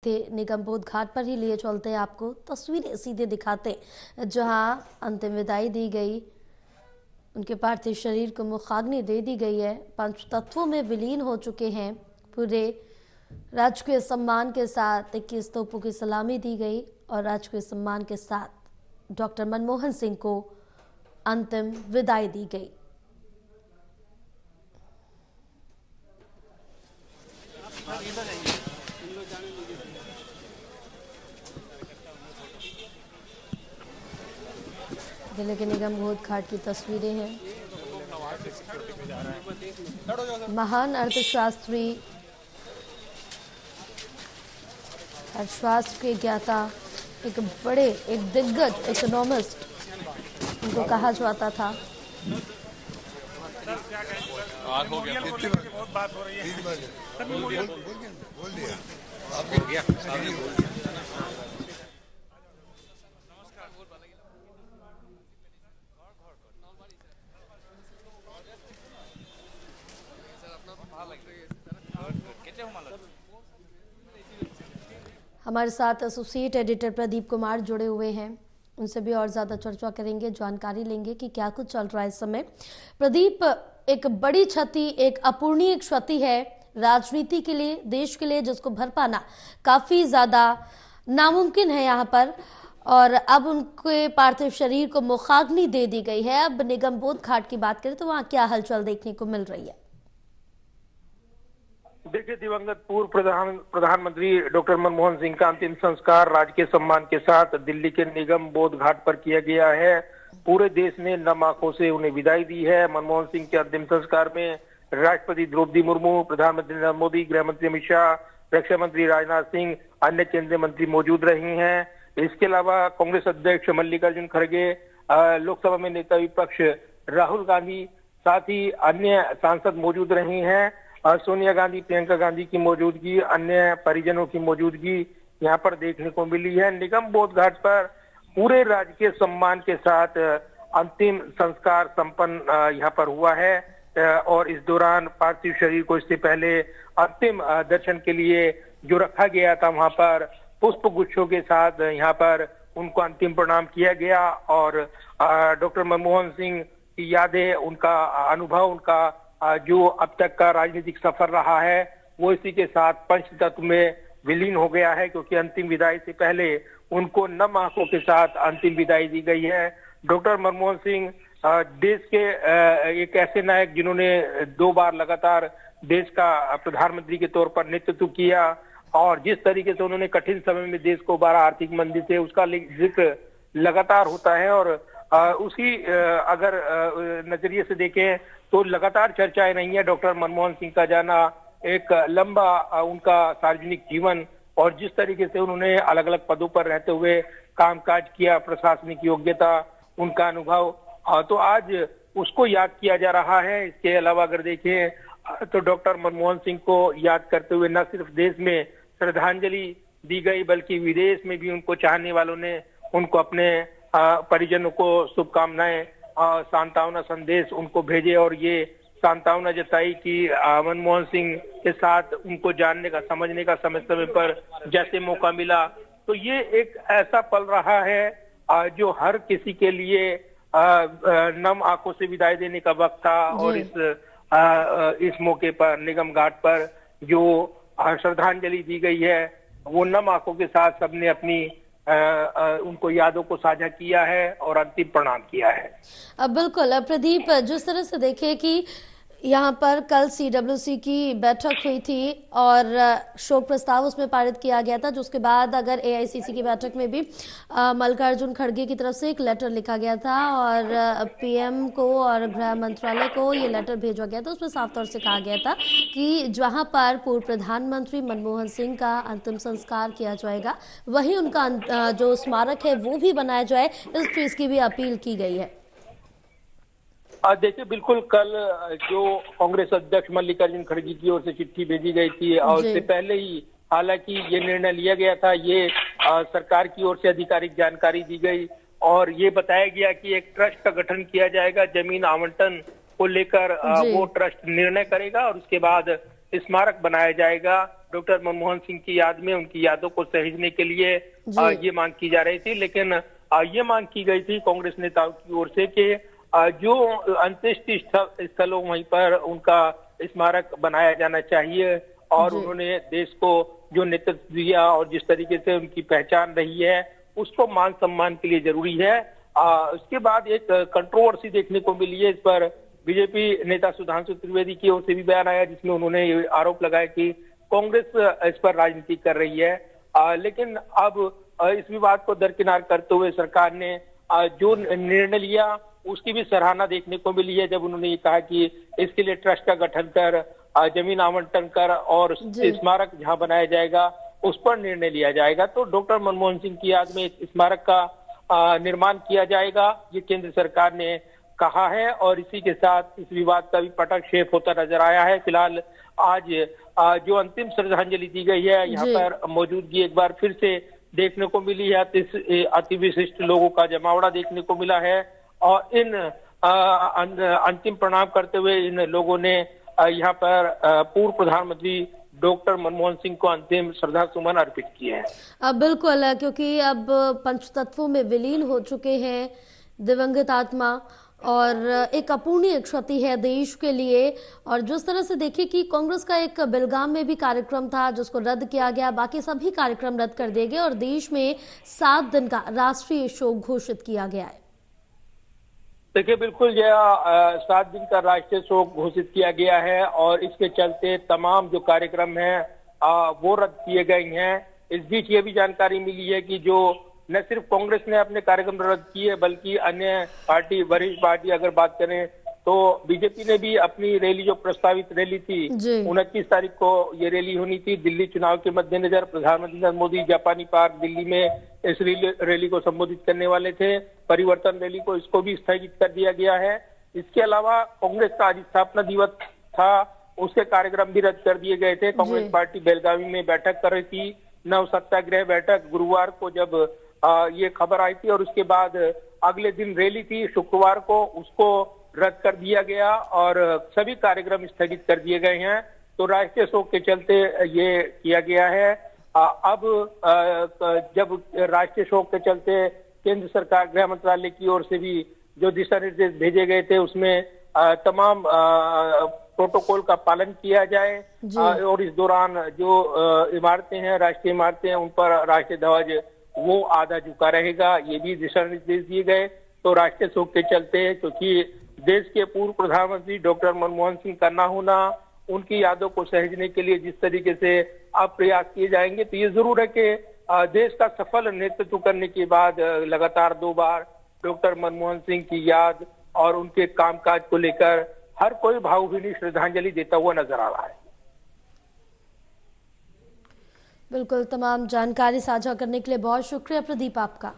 थे निगम बोध घाट पर ही लिए चलते हैं, आपको तस्वीरें सीधे दिखाते जहां अंतिम विदाई दी गई। उनके पार्थिव शरीर को मुखाग्नि दे दी गई है। पंच तत्वों में विलीन हो चुके हैं। पूरे राजकीय सम्मान के साथ 21 तोपों की सलामी दी गई और राजकीय सम्मान के साथ डॉक्टर मनमोहन सिंह को अंतिम विदाई दी गई। जिले के निगम बोध घाट की तस्वीरें हैं। महान अर्थशास्त्री, अर्थशास्त्र के ज्ञाता, एक दिग्गज इकोनॉमिस्ट उनको कहा जाता था। बहुत बात हो रही है। हमारे साथ एसोसिएट एडिटर प्रदीप कुमार जुड़े हुए हैं, उनसे भी और ज्यादा चर्चा करेंगे, जानकारी लेंगे कि क्या कुछ चल रहा है इस समय। प्रदीप, एक बड़ी क्षति, एक अपूर्णीय क्षति है राजनीति के लिए, देश के लिए, जिसको भर पाना काफी ज्यादा नामुमकिन है यहाँ पर। और अब उनके पार्थिव शरीर को मुखाग्नि दे दी गई है। अब निगम बोध घाट की बात करें तो वहाँ क्या हलचल देखने को मिल रही है? देखिए, दिवंगत पूर्व प्रधानमंत्री डॉक्टर मनमोहन सिंह का अंतिम संस्कार राजकीय सम्मान के साथ दिल्ली के निगम बोध घाट पर किया गया है। पूरे देश ने नम आंखों से उन्हें विदाई दी है। मनमोहन सिंह के अंतिम संस्कार में राष्ट्रपति द्रौपदी मुर्मू, प्रधानमंत्री नरेंद्र मोदी, गृह मंत्री अमित शाह, रक्षा मंत्री राजनाथ सिंह, अन्य केंद्रीय मंत्री मौजूद रहे हैं। इसके अलावा कांग्रेस अध्यक्ष मल्लिकार्जुन खड़गे, लोकसभा में नेता विपक्ष राहुल गांधी, साथ ही अन्य सांसद मौजूद रहे हैं। सोनिया गांधी, प्रियंका गांधी की मौजूदगी, अन्य परिजनों की मौजूदगी यहाँ पर देखने को मिली है। निगम बोध घाट पर पूरे राजकीय सम्मान के साथ अंतिम संस्कार संपन्न यहाँ पर हुआ है और इस दौरान पार्थिव शरीर को इससे पहले अंतिम दर्शन के लिए जो रखा गया था, वहां पर पुष्प गुच्छों के साथ यहाँ पर उनको अंतिम प्रणाम किया गया और डॉक्टर मनमोहन सिंह की यादें, उनका अनुभव, उनका जो अब तक का राजनीतिक सफर रहा है, वो इसी के साथ पंच तत्व में विलीन हो गया है, क्योंकि अंतिम विदाई से पहले उनको नम आंखों के साथ अंतिम विदाई दी गई है। डॉक्टर मनमोहन सिंह देश के एक ऐसे नायक जिन्होंने 2 बार लगातार देश का प्रधानमंत्री के तौर पर नेतृत्व किया और जिस तरीके से उन्होंने कठिन समय में देश को उबारा आर्थिक मंदी से, उसका जिक्र लगातार होता है और उसी अगर नजरिए से देखें तो लगातार चर्चाएं रही है डॉक्टर मनमोहन सिंह का जाना, एक लंबा उनका सार्वजनिक जीवन और जिस तरीके से उन्होंने अलग अलग पदों पर रहते हुए कामकाज किया, प्रशासनिक योग्यता, उनका अनुभव, तो आज उसको याद किया जा रहा है। इसके अलावा अगर देखें तो डॉक्टर मनमोहन सिंह को याद करते हुए न सिर्फ देश में श्रद्धांजलि दी गई, बल्कि विदेश में भी उनको चाहने वालों ने उनको अपने परिजनों को शुभकामनाएं, सांत्वना संदेश उनको भेजे और ये सांत्वना जताई कि मनमोहन सिंह के साथ उनको जानने का, समझने का समय समय पर जैसे मौका मिला, तो ये एक ऐसा पल रहा है जो हर किसी के लिए नम आंखों से विदाई देने का वक्त था। और इस मौके पर निगम घाट पर जो श्रद्धांजलि दी गई है, वो नम आंखों के साथ सबने अपनी उनको यादों को साझा किया है और अंतिम प्रणाम किया है। अब बिल्कुल प्रदीप, जिस तरह से देखे कि यहाँ पर कल CWC की बैठक हुई थी और शोक प्रस्ताव उसमें पारित किया गया था, जिसके बाद अगर AICC की बैठक में भी मल्लिकार्जुन खड़गे की तरफ से एक लेटर लिखा गया था और PM को और गृह मंत्रालय को ये लेटर भेजा गया था। उसमें साफ तौर से कहा गया था कि जहाँ पर पूर्व प्रधानमंत्री मनमोहन सिंह का अंतिम संस्कार किया जाएगा, वहीं उनका जो स्मारक है वो भी बनाया जाए, इस चीज की भी अपील की गई है। देखिए, बिल्कुल कल जो कांग्रेस अध्यक्ष मल्लिकार्जुन खड़गे की ओर से चिट्ठी भेजी गई थी और उससे पहले ही हालांकि ये निर्णय लिया गया था, ये सरकार की ओर से आधिकारिक जानकारी दी गई और ये बताया गया कि एक ट्रस्ट का गठन किया जाएगा, जमीन आवंटन को लेकर वो ट्रस्ट निर्णय करेगा और उसके बाद स्मारक बनाया जाएगा। डॉक्टर मनमोहन सिंह की याद में उनकी यादों को सहेजने के लिए ये मांग की जा रही थी। लेकिन ये मांग की गई थी कांग्रेस नेताओं की ओर से कि जो अंत्येष्टि स्थलों वहीं पर उनका स्मारक बनाया जाना चाहिए और उन्होंने देश को जो नेतृत्व दिया और जिस तरीके से उनकी पहचान रही है उसको मान सम्मान के लिए जरूरी है। उसके बाद एक कंट्रोवर्सी देखने को मिली है। इस पर बीजेपी नेता सुधांशु त्रिवेदी की ओर से भी बयान आया जिसमें उन्होंने ये आरोप लगाया कि कांग्रेस इस पर राजनीति कर रही है। लेकिन अब इस विवाद को दरकिनार करते हुए सरकार ने जो निर्णय लिया उसकी भी सराहना देखने को मिली है, जब उन्होंने ये कहा कि इसके लिए ट्रस्ट का गठन कर जमीन आवंटन कर और स्मारक जहां बनाया जाएगा उस पर निर्णय लिया जाएगा। तो डॉक्टर मनमोहन सिंह की याद में एक स्मारक का निर्माण किया जाएगा, ये केंद्र सरकार ने कहा है और इसी के साथ इस विवाद का भी पटाक्षेप होता नजर आया है। फिलहाल आज जो अंतिम श्रद्धांजलि दी गई है यहाँ पर मौजूदगी एक बार फिर से देखने को मिली है। अति विशिष्ट लोगों का जमावड़ा देखने को मिला है और इन अंतिम प्रणाम करते हुए इन लोगों ने यहाँ पर पूर्व प्रधानमंत्री डॉक्टर मनमोहन सिंह को अंतिम श्रद्धा सुमन अर्पित किए हैं। बिल्कुल, क्योंकि अब पंचतत्वों में विलीन हो चुके हैं दिवंगत आत्मा और एक अपूर्णीय क्षति है देश के लिए। और जिस तरह से देखिए कि कांग्रेस का एक बेलगाम में भी कार्यक्रम था जिसको रद्द किया गया, बाकी सभी कार्यक्रम रद्द कर दिए गए और देश में 7 दिन का राष्ट्रीय शोक घोषित किया गया है। देखिए बिल्कुल यह 7 दिन का राष्ट्रीय शोक घोषित किया गया है और इसके चलते तमाम जो कार्यक्रम हैं वो रद्द किए गए हैं। इस बीच ये भी जानकारी मिली है कि जो न सिर्फ कांग्रेस ने अपने कार्यक्रम रद्द किए बल्कि अन्य पार्टी वरिष्ठ पार्टी अगर बात करें तो बीजेपी ने भी अपनी रैली जो प्रस्तावित रैली थी 29 तारीख को ये रैली होनी थी दिल्ली चुनाव के मद्देनजर। प्रधानमंत्री नरेंद्र मोदी जापानी पार्क दिल्ली में इस रैली को संबोधित करने वाले थे। परिवर्तन रैली को इसको भी स्थगित कर दिया गया है। इसके अलावा कांग्रेस का आज स्थापना दिवस था, उसके कार्यक्रम भी रद्द कर दिए गए थे। कांग्रेस पार्टी बेलगावी में बैठक कर रही थी, नव सत्याग्रह बैठक गुरुवार को जब ये खबर आई थी और उसके बाद अगले दिन रैली थी शुक्रवार को, उसको रद्द कर दिया गया और सभी कार्यक्रम स्थगित कर दिए गए हैं। तो राष्ट्रीय शोक के चलते ये किया गया है। अब जब राष्ट्रीय शोक के चलते केंद्र सरकार गृह मंत्रालय की ओर से भी जो दिशा निर्देश भेजे गए थे उसमें तमाम प्रोटोकॉल का पालन किया जाए और इस दौरान जो इमारतें हैं राष्ट्रीय इमारतें उन पर राष्ट्रीय ध्वज वो आधा झुका रहेगा, ये भी दिशा निर्देश दिए गए। तो राष्ट्रीय शोक के चलते क्योंकि देश के पूर्व प्रधानमंत्री डॉक्टर मनमोहन सिंह का ना होना, उनकी यादों को सहेजने के लिए जिस तरीके से अब प्रयास किए जाएंगे तो ये जरूर है कि देश का सफल नेतृत्व करने के बाद लगातार 2 बार डॉक्टर मनमोहन सिंह की याद और उनके कामकाज को लेकर हर कोई भावभीनी श्रद्धांजलि देता हुआ नजर आ रहा है। बिल्कुल, तमाम जानकारी साझा करने के लिए बहुत शुक्रिया प्रदीप आपका।